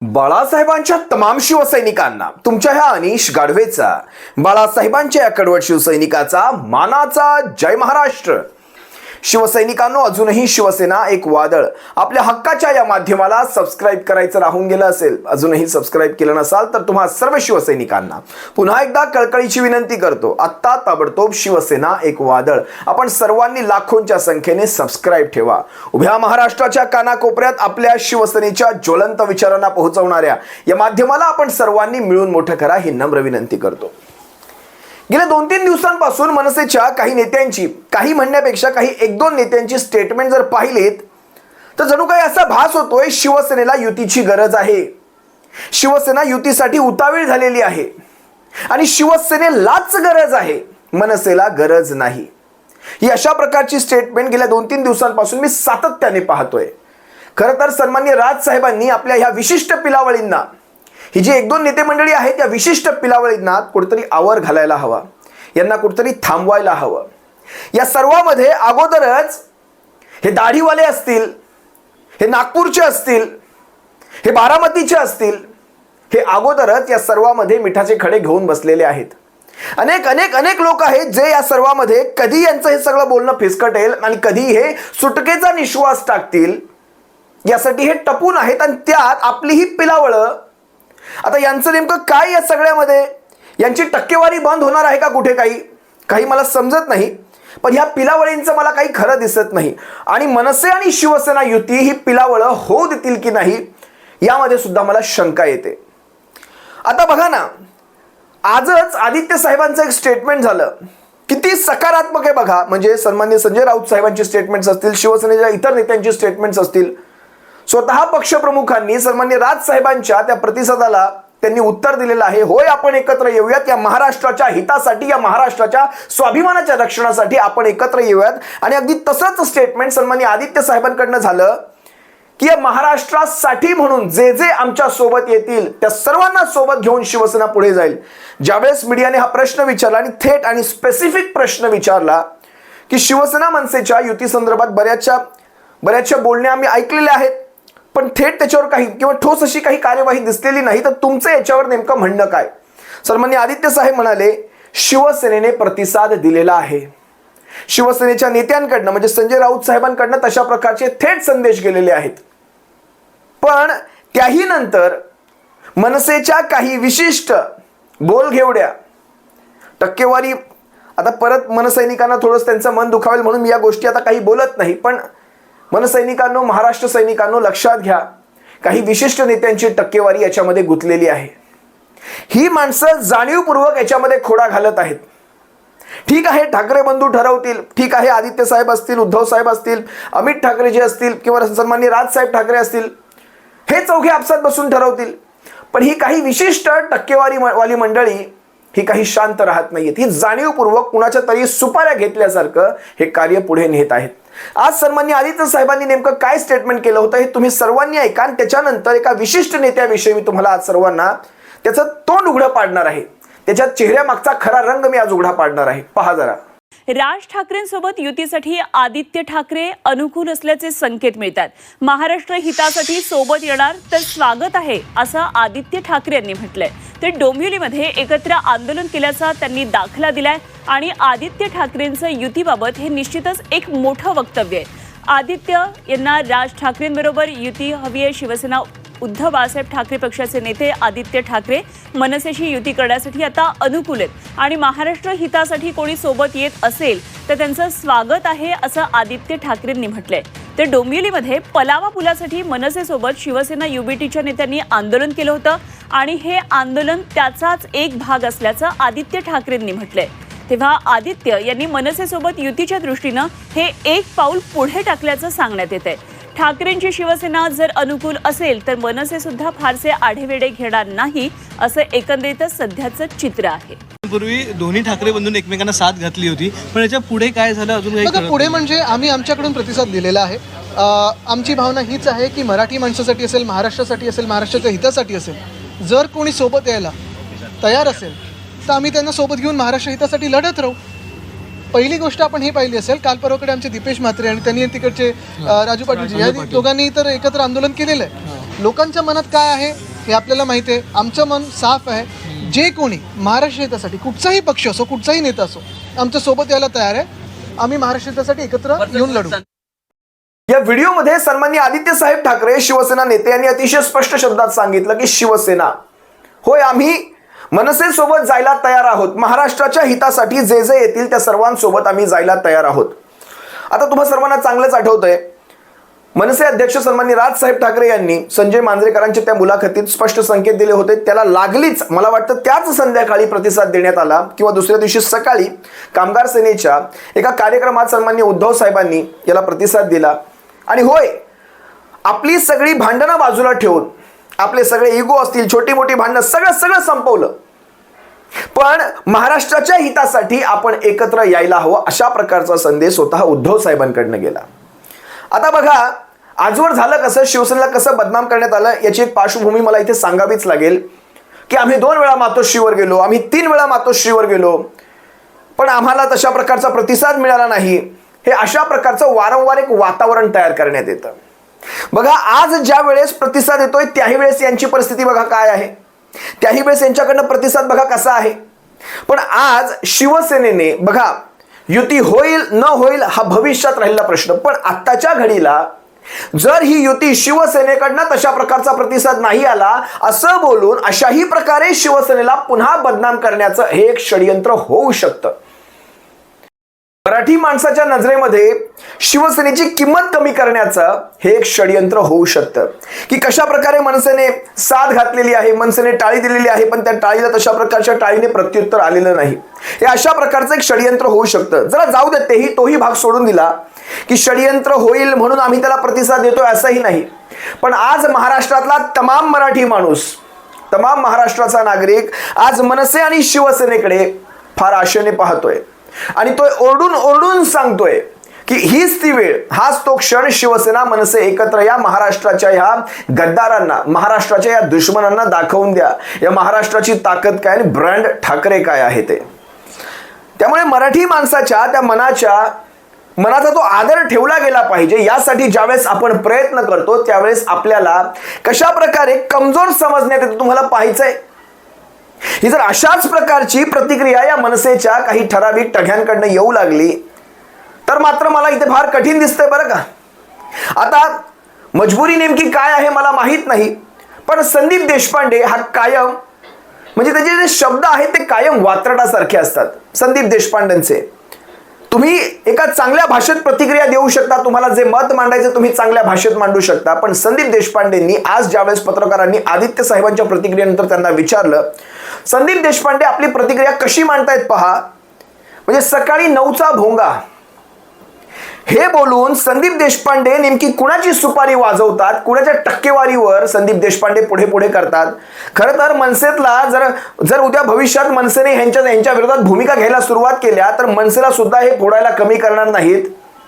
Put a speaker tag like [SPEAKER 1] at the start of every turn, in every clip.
[SPEAKER 1] बाळासाहेबांच्या तमाम शिवसैनिकांना तुमच्या ह्या अनिश गाढवेचा, बाळासाहेबांच्या या कडवट शिवसैनिकाचा मानाचा जय महाराष्ट्र। शिवसैनिकांनो, अजूनही शिवसेना एक वादळ आपल्या हक्काच्या या माध्यमाला सबस्क्राइब करायचं राहून गेलं असेल, अजूनही सबस्क्राइब केलं नसाल तर तुम्हा सर्व शिवसैनिकांना पुन्हा एकदा कळकळीची विनंती करतो, आत्ता ताबडतोब शिवसेना एक वादळ आपण सर्वांनी लाखोंच्या संख्येने सबस्क्राइब ठेवा। उभ्या महाराष्ट्राच्या कानाकोपऱ्यात आपल्या शिवसेनेच्या ज्वलंत विचारांना पोहोचवणाऱ्या या माध्यमाला आपण सर्वांनी मिळून मोठं करा ही नम्र विनंती करतो। गेल्या 2-3 दिवसांपासून मनसेच्या काही नेत्यांची, काही म्हणण्यापेक्षा काही 1-2 नेत्यांची स्टेटमेंट जर पाहिलीत तर जणू काही असा भास होतोय शिवसेनेला युतीची गरज आहे, शिवसेना युतीसाठी उतावीळ झालेली आहे आणि शिवसेनेलाच गरज आहे, मनसेला गरज नाही। ही अशा प्रकारची स्टेटमेंट गेल्या 2-3 दिवसांपासून मी सातत्याने पाहतोय। खरं तर सन्माननीय राजसाहेबांनी आपल्या ह्या विशिष्ट पिलावळींना, ही जी 1-2 नेते मंडळी आहेत त्या विशिष्ट पिलावळींना कुठेतरी आवर घालायला हवा, यांना कुठेतरी थांबवायला हवं। या सर्वांमध्ये अगोदरच हे दाढीवाले असतील, हे नागपूरचे असतील, हे बारामतीचे असतील, हे अगोदरच या सर्वांमध्ये मिठाचे खडे घेऊन बसलेले आहेत। अनेक लोक आहेत जे या सर्वांमध्ये कधी यांचं हे सगळं बोलणं फिसकटेल आणि कधी हे सुटकेचा निश्वास टाकतील यासाठी हे टपून आहेत। आणि त्यात आपली ही पिलावळं, आता यांचं नेमकं काय या सगळ्यामध्ये, यांची टक्केवारी बंद होणार आहे का कुठे, काही मला समजत नाही। पण ह्या पिलावळींचं मला काही खरं दिसत नाही आणि मनसे आणि शिवसेना युती ही पिलावळं होऊ देतील की नाही यामध्ये सुद्धा मला शंका येते। आता बघा ना, आजच आदित्य साहेबांचं एक स्टेटमेंट झालं, किती सकारात्मक आहे बघा। म्हणजे सन्माननीय संजय राऊत साहेबांची स्टेटमेंट्स असतील, शिवसेनेच्या इतर नेत्यांची स्टेटमेंट्स असतील, स्वतः पक्षप्रमुखांनी सन्माननीय राजसाहेबांच्या त्या प्रतिसादाला त्यांनी उत्तर दिलेलं आहे। होय, आपण एकत्र येऊयात, या महाराष्ट्राच्या हितासाठी, या महाराष्ट्राच्या स्वाभिमानाच्या रक्षणासाठी आपण एकत्र येऊयात। आणि अगदी तसंच स्टेटमेंट सन्माननीय आदित्य साहेबांकडनं झालं की या महाराष्ट्रासाठी म्हणून जे जे आमच्या सोबत येतील त्या सर्वांना सोबत घेऊन शिवसेना पुढे जाईल। ज्यावेळेस मीडियाने हा प्रश्न विचारला आणि थेट आणि स्पेसिफिक प्रश्न विचारला की शिवसेना मनसेच्या युती संदर्भात बऱ्याचशा बोलण्या आम्ही ऐकलेल्या आहेत, पण थेट त्याच्यावर काही किंवा ठोस अशी काही कार्यवाही दिसलेली नाही, तर तुमचं याच्यावर नेमकं म्हणणं काय? सन्माननीय आदित्य साहेब म्हणाले, शिवसेनेने प्रतिसाद दिलेला आहे। शिवसेनेच्या नेत्यांकडनं म्हणजे संजय राऊत साहेबांकडनं तशा प्रकारचे थेट संदेश गेलेले आहेत। पण त्याही नंतर मनसेच्या काही विशिष्ट बोलघेवड्या, टक्केवारी, आता परत मनसैनिकांना थोडंसं त्यांचं मन दुखावेल म्हणून मी या गोष्टी आता काही बोलत नाही, पण मनसैनिकांनो, महाराष्ट्र सैनिकांनो लक्षात घ्या, काही विशिष्ट नेत्यांची टक्केवारी याच्यामध्ये गुंतलेली आहे। ही माणसं जाणीवपूर्वक याच्यामध्ये खोडा घालत आहेत। ठीक आहे, ठाकरे बंधू ठरवतील, ठीक आहे, आदित्य साहेब असतील, उद्धव साहेब असतील, अमित ठाकरे जे असतील किंवा सन्माननीय राजसाहेब ठाकरे असतील, हे चौघे आपसात बसून ठरवतील। पण ही काही विशिष्ट टक्केवारी वाली मंडळी ही काही शांत राहत नाहीत, ही जाणीवपूर्वक कुणाच्या तरी सुपाऱ्या घेतल्यासारखं हे कार्य पुढे नेत आहेत। आज सन्माननीय आदित्य साहेबांनी नेमकं काय स्टेटमेंट केलं होतं हे तुम्ही सर्वांनी ऐका आणि त्याच्यानंतर एका विशिष्ट नेत्याविषयी मी तुम्हाला आज सर्वांना त्याचं तोंड उघडं पाडणार आहे, त्याच्या चेहऱ्यामागचा खरा रंग मी आज उघडा पाडणार आहे। पहा जरा।
[SPEAKER 2] राज ठाकरेंसोबत युतीसाठी आदित्य ठाकरे अनुकूल असल्याचे संकेत मिळतात। महाराष्ट्र हितासाठी सोबत येणार तर स्वागत आहे असं आदित्य ठाकरे यांनी म्हटलंय। ते डोंबिवलीमध्ये एकत्र आंदोलन केल्याचा त्यांनी दाखला दिलाय आणि आदित्य ठाकरेंचं युतीबाबत हे निश्चितच एक मोठं वक्तव्य आहे। आदित्य यांना राज ठाकरेंबरोबर युती हवी आहे। शिवसेना उद्धव बाळासाहेब ठाकरे पक्षाचे नेते आदित्य ठाकरे मनसेशी युती करण्यासाठी आता अनुकूल आहेत आणि महाराष्ट्र हितासाठी कोणी सोबत येत असेल तर त्यांचं स्वागत आहे असं आदित्य ठाकरेंनी म्हटलंय। तर डोंबिवलीमध्ये पलावा पुलासाठी मनसेसोबत शिवसेना युबीटीच्या नेत्यांनी आंदोलन केलं होतं आणि हे आंदोलन त्याचाच एक भाग असल्याचं आदित्य ठाकरेंनी म्हटलंय। तेव्हा आदित्य यांनी मनसेसोबत युतीच्या दृष्टीनं हे एक पाऊल पुढे टाकल्याचं सांगण्यात येतंय। ठाकरेंची शिवसेना जर अनुकूल असेल तर मनसे सुद्धा फारसे आढेवेढे घेणार नाही असं एकंदरीतच सध्याचं चित्र आहे।
[SPEAKER 3] पूर्वी दोन्ही ठाकरे बंधूंनी एकमेकांना साथ घातली होती, पण याच्या पुढे काय झालं अजून काही
[SPEAKER 4] पुढे म्हणजे आम्ही आमच्याकडून प्रतिसाद दिलेला आहे। आमची भावना हीच आहे की मराठी माणसासाठी असेल, महाराष्ट्रासाठी असेल, महाराष्ट्राच्या हितासाठी असेल, जर कोणी सोबत यायला तयार असेल तर आम्ही त्यांना सोबत घेऊन महाराष्ट्र हितासाठी लढत राहू। पहिली गोष्ट आपण ही पाहिली असेल, काल परवाकडे आमचे दीपेश म्हात्रे आणि त्यांनी तिकडचे राजू पाटील या दोघांनी तर एकत्र आंदोलन केलेलं आहे। लोकांच्या मनात काय आहे हे आपल्याला माहिती आहे. आमचं मन साफ आहे. जे कोणी महाराष्ट्र हितासाठी कुठचाही पक्ष असो, कुठचाही नेता असो, आमच्या सोबत यायला तयार आहे. आम्ही महाराष्ट्र हितासाठी एकत्र येऊन लढू.
[SPEAKER 1] या व्हिडिओमध्ये सन्माननीय आदित्य साहेब ठाकरे शिवसेना नेते यांनी अतिशय स्पष्ट शब्दात सांगितलं की शिवसेना होय, आम्ही मनसेसोबत जायला तयार आहोत. महाराष्ट्राच्या हितासाठी जे जे येतील त्या सर्वांसोबत आम्ही जायला तयार आहोत. आता तुम्हा सर्वांना चांगलंच आठवतंय, मनसे अध्यक्ष सन्माननीय राजसाहेब ठाकरे यांनी संजय मांजरेकरांच्या त्या मुलाखतीत स्पष्ट संकेत दिले होते. त्याला लागलीच मला वाटतं त्याच संध्याकाळी प्रतिसाद देण्यात आला किंवा दुसऱ्या दिवशी सकाळी कामगार सेनेच्या एका कार्यक्रमात सन्माननीय उद्धव साहेबांनी याला प्रतिसाद दिला. आणि होय, आपली सगळी भांडणं बाजूला ठेवून, आपले सगळे इगो असतील, छोटी मोठी भांडणं सगळं संपवलं, पण महाराष्ट्राच्या हितासाठी आपण एकत्र यायला हवं, अशा प्रकारचा संदेश स्वतः उद्धव साहेबांकडनं गेला. आता बघा, आजवर झालं कसं, शिवसेनेला कसं बदनाम करण्यात आलं याची एक पार्श्वभूमी मला इथे सांगावीच लागेल की आम्ही 2 वेळा मातोश्रीवर गेलो, आम्ही 3 वेळा मातोश्रीवर गेलो, पण आम्हाला तशा प्रकारचा प्रतिसाद मिळाला नाही. हे अशा प्रकारचं वारंवार एक वातावरण तयार करण्यात येतं. बघा, आज ज्या वेळेस प्रतिसाद येतोय त्याही वेळेस यांची परिस्थिती बघा काय आहे, त्याही वेळेस यांच्याकडनं प्रतिसाद बघा कसा आहे. पण आज शिवसेनेने बघा, युती होईल न होईल हा भविष्यात राहिलेला प्रश्न, पण आत्ताच्या घडीला जर ही युती शिवसेनेकडनं तशा प्रकारचा प्रतिसाद नाही आला असं बोलून अशाही प्रकारे शिवसेनेला पुन्हा बदनाम करण्याचं हे एक षडयंत्र होऊ शकतं. मराठी माणसाच्या नजरेमध्ये शिवसेनेची किंमत कमी करण्याचं हे एक षडयंत्र होऊ शकतं की कशा प्रकारे मनसेने साथ घातलेली आहे, मनसेने टाळी दिलेली आहे, पण त्या टाळीला तशा प्रकारच्या टाळीने प्रत्युत्तर आलेलं नाही. हे अशा प्रकारचं एक षडयंत्र होऊ शकतं. जरा जाऊ दे, तोही भाग सोडून दिला की षडयंत्र होईल म्हणून आम्ही त्याला प्रतिसाद देतोय असंही नाही. पण आज महाराष्ट्रातला तमाम मराठी माणूस, तमाम महाराष्ट्राचा नागरिक आज मनसे आणि शिवसेनेकडे फार आशेने पाहतोय आणि तो ओरडून ओरडून सांगतोय की हीच ती वेळ, हाच तो क्षण, शिवसेना मनसे एकत्र या, महाराष्ट्राच्या ह्या गद्दारांना, महाराष्ट्राच्या या दुश्मनांना दाखवून द्या या महाराष्ट्राची ताकद काय आणि ब्रँड ठाकरे काय आहे ते. त्यामुळे मराठी माणसाच्या त्या मनाचा तो आदर ठेवला गेला पाहिजे. यासाठी ज्यावेळेस आपण प्रयत्न करतो त्यावेळेस आपल्याला कशा प्रकारे कमजोर समजण्यात येतं तुम्हाला पाहायचंय. ही जर अशाच प्रकारची प्रतिक्रिया या मनसेच्या काही ठराविक टघ्यांकडनं येऊ लागली तर मात्र मला इथे फार कठीण दिसतंय बरं का. आता मजबुरी नेमकी काय आहे मला माहीत नाही, पण संदीप देशपांडे हा कायम, म्हणजे त्याचे जे शब्द आहेत ते कायम वात्रटासारखे असतात. संदीप देशपांडेंचे तुम्ही एका चांगल्या भाषेत प्रतिक्रिया देऊ शकता, तुम्हाला जे मत मांडायचं तुम्ही चांगल्या भाषेत मांडू शकता, पण संदीप देशपांडेंनी आज ज्यावेळेस पत्रकारांनी आदित्य साहेबांच्या प्रतिक्रियेनंतर त्यांना विचारलं, संदीप देशपांडे आपली प्रतिक्रिया कशी मांडतायत पहा, म्हणजे सकाळी 9चा भोंगा हे बोलून संदीप देशपांडे नेमकी कुणाची सुपारी वाजवतात, कुणाच्या टक्केवारीवर संदीप देशपांडे पुढे पुढे करतात. खरं तर मनसेतला जर उद्या भविष्यात मनसेने यांच्या विरोधात भूमिका घ्यायला सुरुवात केल्या तर मनसेला सुद्धा हे फोडायला कमी करणार नाहीत.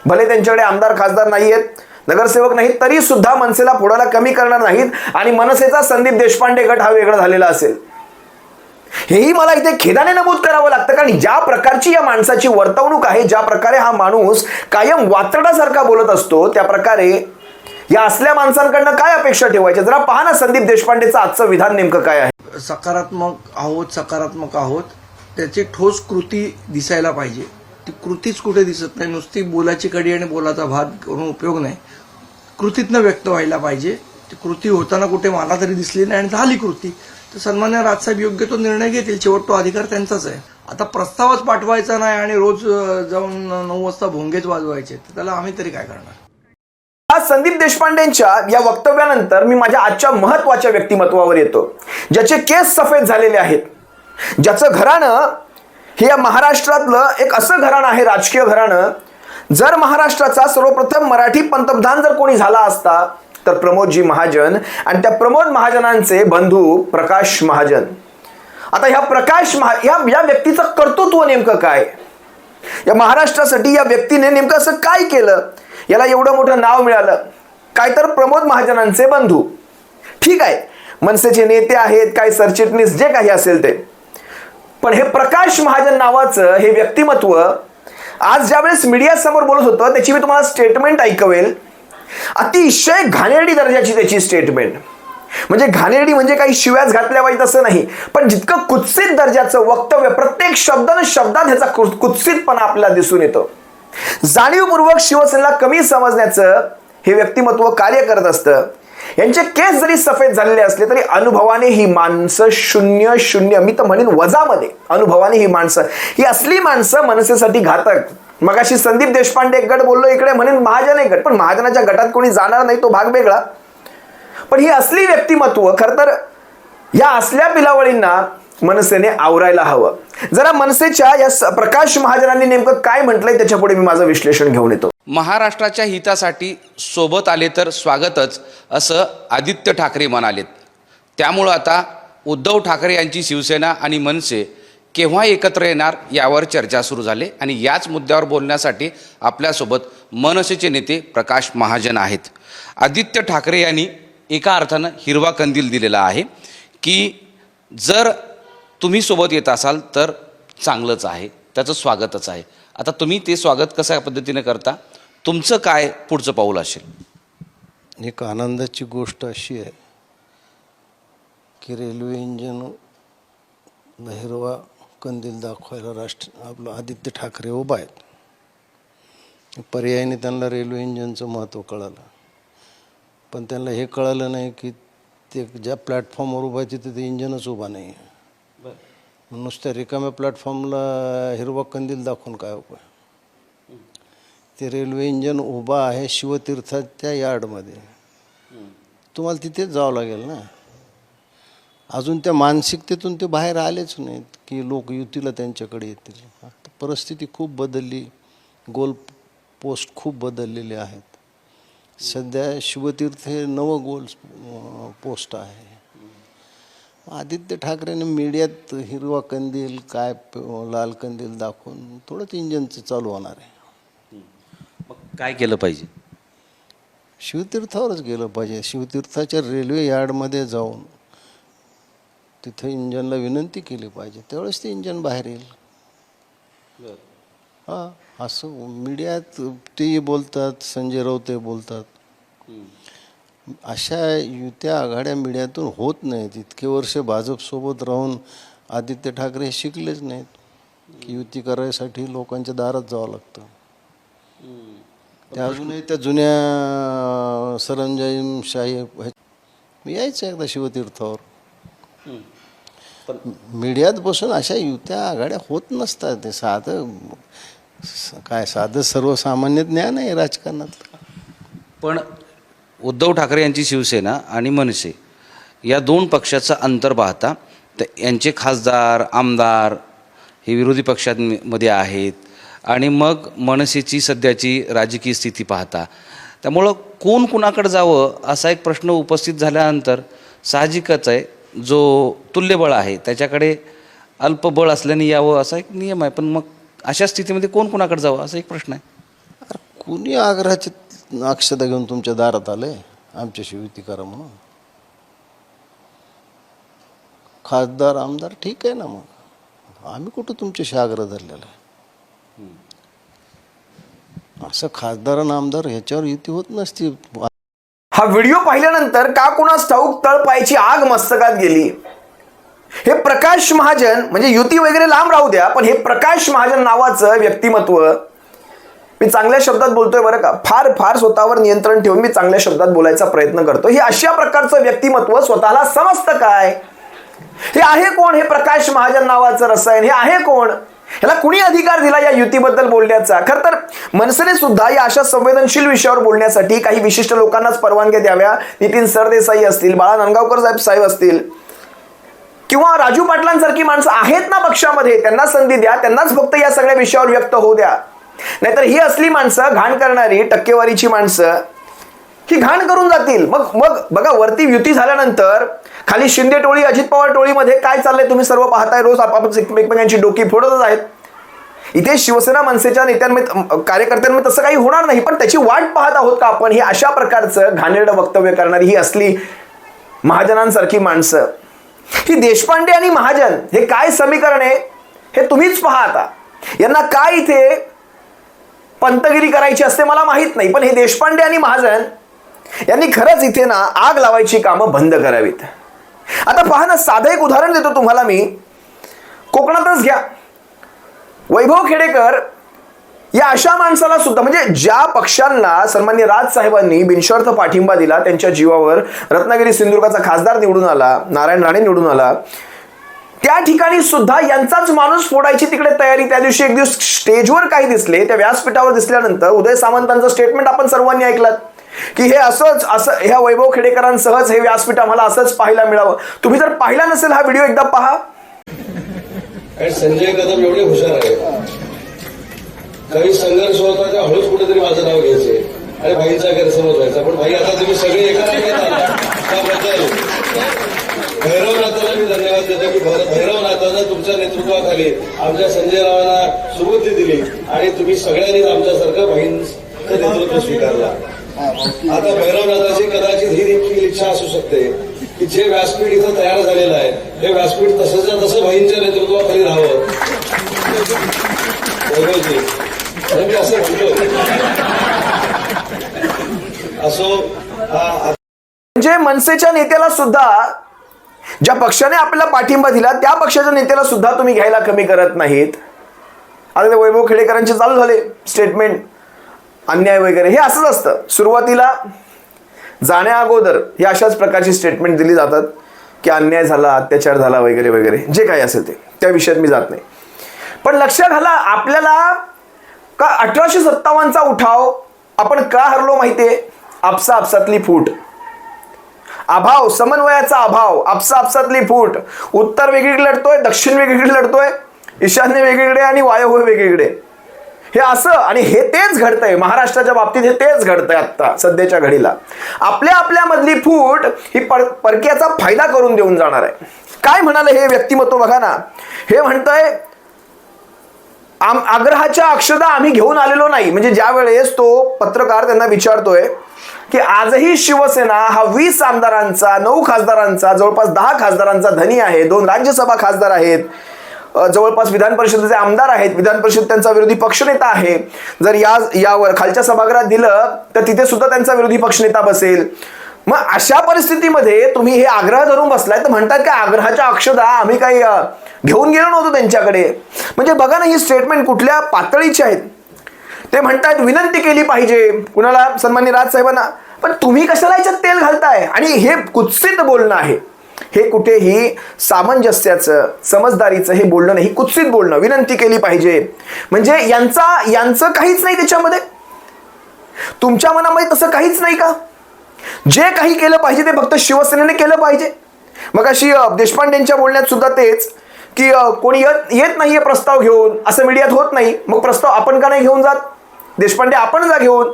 [SPEAKER 1] भले त्यांच्याकडे आमदार खासदार नाहीयेत, नगरसेवक नाहीत, तरी सुद्धा मनसेला फोडायला कमी करणार नाहीत आणि मनसेचा संदीप देशपांडे गट हा वेगळा झालेला असेल. हेही मला इथे खेदाने नमूद करावं लागतं, कारण ज्या प्रकारची या माणसाची वर्तवणूक आहे, ज्या प्रकारे हा माणूस कायम वात्रटासारखा बोलत असतो, त्या प्रकारे या असल्या माणसांकडनं काय अपेक्षा ठेवायच्या. जरा पहा ना संदीप देशपांडेचं आजचं विधान नेमकं काय आहे.
[SPEAKER 5] सकारात्मक आहोत, त्याची ठोस कृती दिसायला पाहिजे. ती कृतीच कुठे दिसत नाही, नुसती बोलाची कडी आणि बोलाचा भात करून उपयोग नाही. कृतीतनं व्यक्त व्हायला पाहिजे. ती कृती होताना कुठे मला तरी दिसली नाही आणि झाली कृती, तर सन्मान्य राजसाहेब योग्य तो निर्णय घेतील. शेवट तो अधिकार त्यांचाच आहे. आता प्रस्तावच पाठवायचा नाही आणि रोज जाऊन 9 वाजता भोंगेच वाजवायचे, तर त्याला आम्ही तरी काय करणार.
[SPEAKER 1] आज संदीप देशपांडेंच्या या वक्तव्यानंतर मी माझ्या आजच्या महत्वाच्या व्यक्तिमत्वावर येतो, ज्याचे केस सफेद झालेले आहेत, ज्याचं घराणं हे या महाराष्ट्रातलं एक असं घराणं आहे, राजकीय घराणं. जर महाराष्ट्राचा सर्वप्रथम मराठी पंतप्रधान जर कोणी झाला असता तर प्रमोदजी महाजन आणि त्या प्रमोद महाजनांचे बंधू प्रकाश महाजन. आता ह्या या व्यक्तीचं कर्तृत्व नेमकं काय, या महाराष्ट्रासाठी या व्यक्तीने नेमकं असं काय केलं, याला एवढं मोठं नाव मिळालं काय, तर प्रमोद महाजनांचे बंधू. ठीक आहे, मनसेचे नेते आहेत, काय सरचिटणीस जे काही असेल ते, पण हे प्रकाश महाजन नावाचं हे व्यक्तिमत्व आज ज्यावेळेस मीडियासमोर बोलत होतं त्याची मी तुम्हाला स्टेटमेंट ऐकवेल. अतिशय घाणेरडी दर्जाची त्याची स्टेटमेंट. म्हणजे घाणेरडी म्हणजे काही शिव्याच घातल्या पाहिजे असं नाही, पण जितकं कुत्सित दर्जाचं वक्तव्य, प्रत्येक शब्दात ह्याचा कुत्सितपणा आपल्याला दिसून येतो. जाणीवपूर्वक शिवसेनेला कमी समजण्याचं हे व्यक्तिमत्व कार्य करत असतं. यांचे केस जरी सफेद झालेले असले तरी अनुभवाने ही माणसं शून्य मी तर म्हणेन वजामध्ये, अनुभवाने ही माणसं, ही असली माणसं मनसेसाठी घातक. मगाशी संदीप देशपांडे एक गट बोललो, इकडे म्हणेन महाजन एक गट, पण महाजनाच्या गटात कोणी जाणार नाही, तो भाग वेगळा. पण ही असली व्यक्तिमत्व खरं तर या असल्या पिलावळींना मनसेने आवरायला हवं. जरा मनसेच्या या प्रकाश महाजनांनी नेमकं काय म्हटलंय त्याच्या पुढे मी माझं विश्लेषण घेऊन येतो.
[SPEAKER 6] महाराष्ट्राच्या हितासाठी सोबत आले तर स्वागतच, असं आदित्य ठाकरे म्हणालेत. त्यामुळं आता उद्धव ठाकरे यांची शिवसेना आणि मनसे केव्हा एकत्र येणार यावर चर्चा सुरू झाली आणि याच मुद्द्यावर बोलण्यासाठी आपल्यासोबत मनसेचे नेते प्रकाश महाजन आहेत. आदित्य ठाकरे यांनी एका अर्थानं हिरवा कंदील दिलेला आहे की जर तुम्ही सोबत येत असाल तर चांगलंच आहे, त्याचं स्वागतच आहे. आता तुम्ही ते स्वागत कशा पद्धतीने करता, तुमचं काय पुढचं पाऊल असेल?
[SPEAKER 7] एक आनंदाची गोष्ट अशी आहे की रेल्वे इंजिन हिरवा कंदील दाखवायला आपलं आदित्य ठाकरे उभा आहेत. पर्यायाने त्यांना रेल्वे इंजिनचं महत्त्व कळालं, पण त्यांना हे कळालं नाही की ते ज्या प्लॅटफॉर्मवर उभा आहे तिथे ते इंजिनच उभा नाही आहे. नुसत्या रिकाम्या प्लॅटफॉर्मला हिरवा कंदील दाखवून काय उपाय? ते रेल्वे इंजिन उभा आहे शिवतीर्थाच्या यार्डमध्ये, तुम्हाला तिथेच जावं लागेल ना. अजून त्या मानसिकतेतून ते बाहेर आलेच नाहीत की लोक युतीला त्यांच्याकडे येतील. आता परिस्थिती खूप बदलली, गोल पोस्ट खूप बदललेले आहेत. सध्या शिवतीर्थ हे नवं गोल पोस्ट आहे. आदित्य ठाकरेंनी मीडियात हिरवा कंदील काय लाल कंदील दाखवून थोडंच इंजिनचं चालू होणार आहे.
[SPEAKER 6] मग काय केलं पाहिजे?
[SPEAKER 7] शिवतीर्थावरच गेलं पाहिजे. शिवतीर्थाच्या रेल्वे यार्डमध्ये जाऊन तिथं इंजनला विनंती केली पाहिजे, त्यावेळेस ते इंजन बाहेर येईल. हां, असं मीडियात तेही बोलतात, संजय राऊत बोलतात. अशा युत्या आघाड्या मीडियातून होत नाहीत. इतके वर्ष भाजपसोबत राहून आदित्य ठाकरे हे शिकलेच नाहीत की युती करायसाठी लोकांच्या दारात जावं लागतं. त्या अजूनही त्या जुन्या सरंजामशाही मी यायचं एकदा शिवतीर्थावर. मीडियात बसून अशा युत्या आघाड्या होत नसतात. ते साधं सर्वसामान्य ज्ञान आहे राजकारणात.
[SPEAKER 6] पण उद्धव ठाकरे यांची शिवसेना आणि मनसे या दोन पक्षाचं अंतर पाहता तर यांचे खासदार आमदार हे विरोधी पक्षांमध्ये आहेत आणि मग मनसेची सध्याची राजकीय स्थिती पाहता त्यामुळं कोण कुणाकडे जावं असा एक प्रश्न उपस्थित झाल्यानंतर साहजिकच आहे, जो तुल्यबळ आहे त्याच्याकडे अल्पबळ असल्याने यावं असा एक नियम आहे. पण मग अशा स्थितीमध्ये कोण कुणाकडे जावं असा एक प्रश्न आहे.
[SPEAKER 7] कुणी आग्रहाची अक्षता घेऊन तुमच्या दारात आले आमच्याशी युती करा म्हणून? खासदार आमदार ठीक आहे ना, मग आम्ही कुठं तुमच्याशी आग्रह धरलेला आहे? असं खासदार आणि आमदार ह्याच्यावर युती होत नसती.
[SPEAKER 1] हा व्हिडिओ पाहिल्यानंतर का कुणास ठाऊक तळपायची आग मस्तकात गेली. हे प्रकाश महाजन म्हणजे युती वगैरे लांब राहू द्या, पण हे प्रकाश महाजन नावाचं व्यक्तिमत्व, मी चांगल्या शब्दात बोलतोय बरं का, फार स्वतःवर नियंत्रण ठेवून मी चांगल्या शब्दात बोलायचा प्रयत्न करतो. हे अशा प्रकारचं व्यक्तिमत्व स्वतःला समजतं काय? हे आहे कोण? हे प्रकाश महाजन नावाचं रसायन हे आहे कोण? ह्याला कुणी अधिकार दिला या युतीबद्दल बोलण्याचा? खरं तर मनसेने सुद्धा या अशा संवेदनशील विषयावर बोलण्यासाठी काही विशिष्ट लोकांनाच परवानग्या द्याव्या. नितीन सरदेसाई असतील, बाळा नांदगावकर साहेब असतील किंवा राजू पाटलांसारखी माणसं आहेत ना पक्षामध्ये, त्यांना संधी द्या, त्यांनाच फक्त या सगळ्या विषयावर व्यक्त होऊ द्या. नाहीतर ही असली माणसं, घाण करणारी टक्केवारीची माणसं ही घाण करून जातील. मग बघा, वरती युती झाल्यानंतर खाली शिंदे टोळी, अजित पवार टोळीमध्ये काय चाललंय तुम्ही सर्व पाहताय. रोज आपापच एकमेकांची डोकी फोडतच आहेत. इथे शिवसेना मनसेच्या नेत्यांमध्ये कार्यकर्त्यांमध्ये तसं काही होणार नाही, पण त्याची वाट पाहत आहोत का आपण? ही अशा प्रकारचं घाणेरडं वक्तव्य करणारी ही असली महाजनांसारखी माणसं, ही देशपांडे आणि महाजन हे काय समीकरण आहे हे तुम्हीच पहा. आता यांना काय इथे पंतगिरी करायची असते मला माहित नाही, पण हे देशपांडे आणि महाजन यांनी खरंच इथे ना आग लावायची कामं बंद करावीत. आता पहा ना, साधं एक उदाहरण देतो तुम्हाला मी. कोकणातच घ्या, वैभव खेडेकर या अशा माणसाला सुद्धा, म्हणजे ज्या पक्षांना सन्माननीय राजसाहेबांनी बिनशर्त पाठिंबा दिला, त्यांच्या जीवावर रत्नागिरी सिंधुदुर्गाचा खासदार निवडून आला, नारायण राणे निवडून आला, त्या ठिकाणी सुद्धा यांचाच माणूस फोडायची तिकडे तयारी. त्या दिवशी एक दिवस स्टेजवर काही दिसले, त्या व्यासपीठावर दिसल्यानंतर उदय सामंतांचं स्टेटमेंट आपण सर्वांनी ऐकलं की हे असंच ह्या वैभव खेडेकरांसहच हे व्यासपीठ आम्हाला असंच पाहायला मिळावं. तुम्ही जर पाहिला नसेल हा व्हिडिओ एकदा पहा.
[SPEAKER 8] आणि संजय कदम एवढे हुशार आहे, काही संघर्ष होता त्या हळूच कुठेतरी माझं नाव घ्यायचे आणि भाईंचा गैरसमज व्हायचा. पण भाई आता तुम्ही सगळे एकत्र आला त्याबद्दल भैरवनाथांना मी धन्यवाद देतो की भैरवनाथांना तुमच्या नेतृत्वाखाली आमच्या संजय रावांना सुबुद्धी दिली आणि तुम्ही सगळ्यांनीच आमच्यासारखं भाईंचं नेतृत्व स्वीकारला. आता भैरवनाथाची कदाचित ही देखील इच्छा असू शकते की जे व्यासपीठ इथं तयार झालेलं आहे हे व्यासपीठ तसंच्या तसं भाईंच्या नेतृत्वाखाली राहावं. वैभवजी, मी असं म्हणतो असो.
[SPEAKER 1] म्हणजे मनसेच्या नेत्याला सुद्धा, ज्या पक्षाने आपल्याला पाठिंबा दिला त्या पक्षाच्या नेत्याला सुद्धा तुम्ही घ्यायला कमी करत नाहीत. आता ते वैभव खेडेकरांचे चालू झाले स्टेटमेंट, अन्याय वगैरे. हे असंच असतं, सुरुवातीला जाण्या अगोदर हे अशाच प्रकारची स्टेटमेंट दिली जातात की अन्याय झाला, अत्याचार झाला वगैरे वगैरे, जे काही असेल ते, त्या विषयात मी जात नाही. पण लक्षात घाला, आपल्याला का 1857चा उठाव आपण का हरलो माहितीये? आपसातली फूट, अभाव, समन्वयाचा अभाव, आपसातली फूट. उत्तर वेगळीकडे लढतोय, दक्षिण वेगळीकडे लढतोय, ईशान्य वेगळीकडे आणि वायव्य वेगळीकडे. हे असं, आणि हे तेच घडतंय महाराष्ट्राच्या बाबतीत, हे तेच घडतंय आता सध्याच्या घडीला. आपल्यामधली फूट ही परक्याचा फायदा करून देऊन जाणार आहे. काय म्हणाले हे व्यक्तिमत्व बघा ना. हे म्हणतंय आग्रहाच्या अक्षदा आम्ही घेऊन आलेलो नाही. म्हणजे ज्या वेळेस तो पत्रकार त्यांना विचारतोय की आजही शिवसेना हा 20 आमदारांचा, 9 खासदारांचा, जवळपास 10 खासदारांचा धनी आहे, 2 राज्यसभा खासदार आहेत, जवळपास विधान परिषदेचे आमदार आहेत, विधान परिषद त्यांचा विरोधी पक्षनेता आहे. जर यावर खालच्या सभागृहात दिलं तर तिथे सुद्धा त्यांचा विरोधी पक्षनेता बसेल. मग अशा परिस्थितीमध्ये तुम्ही हे आग्रह धरून बसलाय तर म्हणतात की आग्रहाच्या अक्षदा आम्ही काही घेऊन गेलो नव्हतो त्यांच्याकडे. म्हणजे बघा ना, ही स्टेटमेंट कुठल्या पातळीची आहेत. ते म्हणतात विनंती केली पाहिजे कुणाला, सन्माननीय राजसाहेबांना. पण तुम्ही कशाला याच्यात तेल घालताय? आणि हे कुत्सित बोलणं आहे. हे कुठेही सामंजस्याचं, समजदारीचं हे बोलणं नाही, कुत्सित बोलणं. विनंती केली पाहिजे म्हणजे यांचं काहीच नाही त्याच्यामध्ये. तुमच्या मनामध्ये तसं काहीच नाही का? जे काही केलं पाहिजे ते फक्त शिवसेनेने केलं पाहिजे. मग अशी देशपांडेंच्या बोलण्यात सुद्धा तेच की कोणी येत नाहीये प्रस्ताव घेऊन, असं मीडियात होत नाही. मग प्रस्ताव आपण का नाही घेऊन जात? देशपांडे आपण जा घेऊन.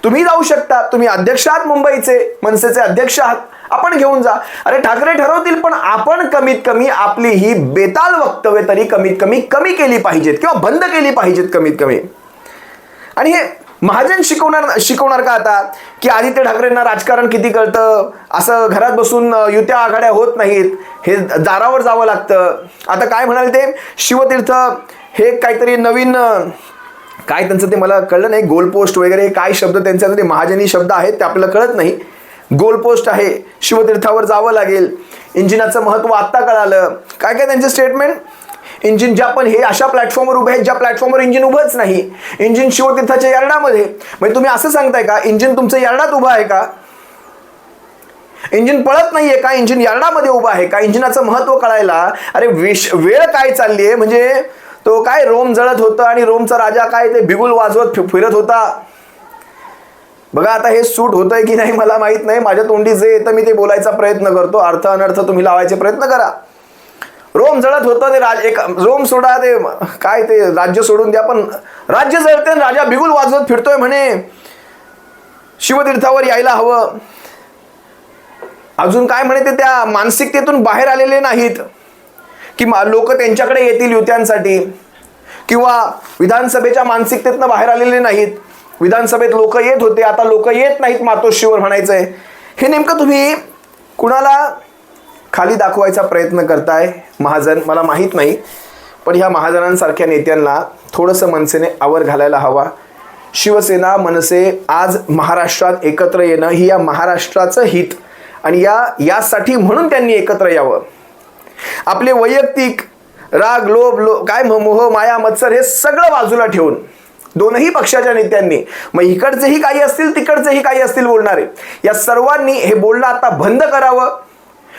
[SPEAKER 1] तुम्ही जाऊ शकता, तुम्ही अध्यक्ष आहात मुंबईचे, मनसेचे अध्यक्ष आहात, आपण घेऊन जा. अरे ठाकरे ठरवतील, पण आपण कमीत कमी आपली ही बेताल वक्तव्य तरी कमीत कमी केली पाहिजेत किंवा बंद केली पाहिजेत कमीत कमी. आणि हे महाजन शिकवणार का आता की आदित्य ठाकरेंना राजकारण किती कळतं, असं घरात बसून युत्या आघाड्या होत नाहीत, हे दारावर जावं लागतं. आता काय म्हणाले ते शिवतीर्थ, हे काहीतरी नवीन, काय त्यांचं ते मला कळलं नाही, गोलपोस्ट वगैरे काय शब्द त्यांचा, ते महाजनी शब्द आहेत ते आपल्याला कळत नाही. गोलपोस्ट आहे, शिवतीर्थावर जावं लागेल, इंजिनाचं महत्त्व आत्ता कळालं. काय काय त्यांचे स्टेटमेंट, इंजिन ज्या पण हे अशा प्लॅटफॉर्मवर उभे आहेत ज्या प्लॅटफॉर्मवर इंजिन उभंच नाही, इंजिन शिवतीर्थाच्या यार्डामध्ये. म्हणजे तुम्ही असं सांगताय का इंजिन तुमचं यार्डात उभं आहे का? इंजिन पळत नाहीये का? इंजिन यार्डामध्ये उभं आहे का? इंजिनाचं महत्त्व कळायला अरे वेळ काय चालली आहे? म्हणजे तो काय रोम जळत होतं आणि रोमचा राजा काय ते बिगुल वाजवत फिरत होता. बघा आता हे सूट होतंय की नाही मला माहित नाही. माझ्या तोंडी जे येतं मी ते बोलायचा प्रयत्न करतो, अर्थ अनर्थ तुम्ही लावायचे प्रयत्न करा. रोम जळत होतं ते एक रोम सोडा, ते काय ते राज्य सोडून द्या, पण राज्य जळते आणि राजा बिगुल वाजवत फिरतोय म्हणे शिवतीर्थावर यायला हवं. अजून काय म्हणे ते त्या मानसिकतेतून बाहेर आलेले नाहीत की लोक त्यांच्याकडे येतील युत्यांसाठी, किंवा विधानसभेच्या मानसिकतेतनं बाहेर आलेले नाहीत. विधानसभेत लोक येत होते, आता लोक येत नाहीत मातोश्रीवर म्हणायचंय. हे नेमकं तुम्ही कुणाला खाली दाखवायचा प्रयत्न करताय महाजन मला माहीत नाही. पण ह्या महाजनांसारख्या नेत्यांना थोडंसं मनसेने आवर घालायला हवा. शिवसेना मनसे आज महाराष्ट्रात एकत्र येणं ही या महाराष्ट्राचं हित आणि यासाठी म्हणून त्यांनी एकत्र यावं. आपले वैयक्तिक राग लोभ काय मोह माया मत्सर हे सगळं बाजूला ठेवून दोनही पक्षाच्या नेत्यांनी, मग इकडचेही काही असतील तिकडचेही काही असतील बोलणारे, या सर्वांनी हे बोलणं आता बंद करावं.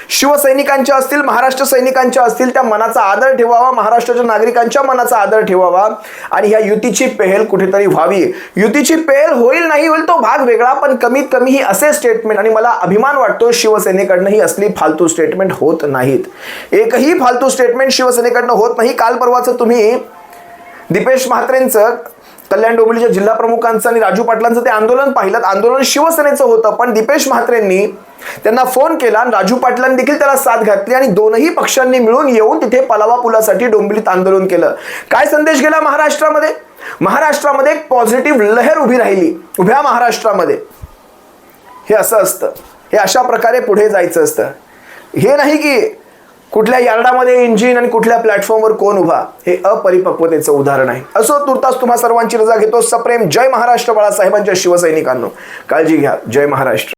[SPEAKER 1] शिवसैनिकांच्या असतील महाराष्ट्र सैनिकांच्या असतील त्या मनाचा आदर ठेवावा, महाराष्ट्राच्या नागरिकांच्या मनाचा आदर ठेवावा आणि ह्या युतीची पेहेल कुठेतरी व्हावी. युतीची पेहेल होईल नाही होईल तो भाग वेगळा, पण कमीत कमी ही असे स्टेटमेंट, आणि मला अभिमान वाटतो शिवसेनेकडनं ही असली फालतू स्टेटमेंट होत नाहीत. एकही फालतू स्टेटमेंट शिवसेनेकडनं होत नाही. काल परवाचं तुम्ही दीपेश म्हात्रेंचं, कल्याण डोंबिवलीच्या जिल्हा प्रमुखांचं आणि राजू पाटलांचं ते आंदोलन पाहिलं. आंदोलन शिवसेनेचं होतं, पण दीपेश म्हात्रेंनी त्यांना फोन केला आणि राजू पाटलांनी देखील त्याला साथ घातली आणि दोनही पक्षांनी मिळून येऊन तिथे पलावा पुलासाठी डोंबिवलीत आंदोलन केलं. काय संदेश गेला महाराष्ट्रामध्ये? महाराष्ट्रामध्ये एक पॉझिटिव्ह लहर उभी राहिली उभ्या महाराष्ट्रामध्ये. हे असं असतं, हे अशा प्रकारे पुढे जायचं असतं. हे नाही की कुठल्या यार्डामध्ये इंजिन आणि कुठल्या प्लॅटफॉर्मवर कोण उभा, हे अपरिपक्वतेचं उदाहरण आहे. असो, तुर्तास तुम्हा सर्वांची रजा घेतो. सप्रेम जय महाराष्ट्र. बाळासाहेबांच्या शिवसैनिकांनो काळजी घ्या. जय महाराष्ट्र.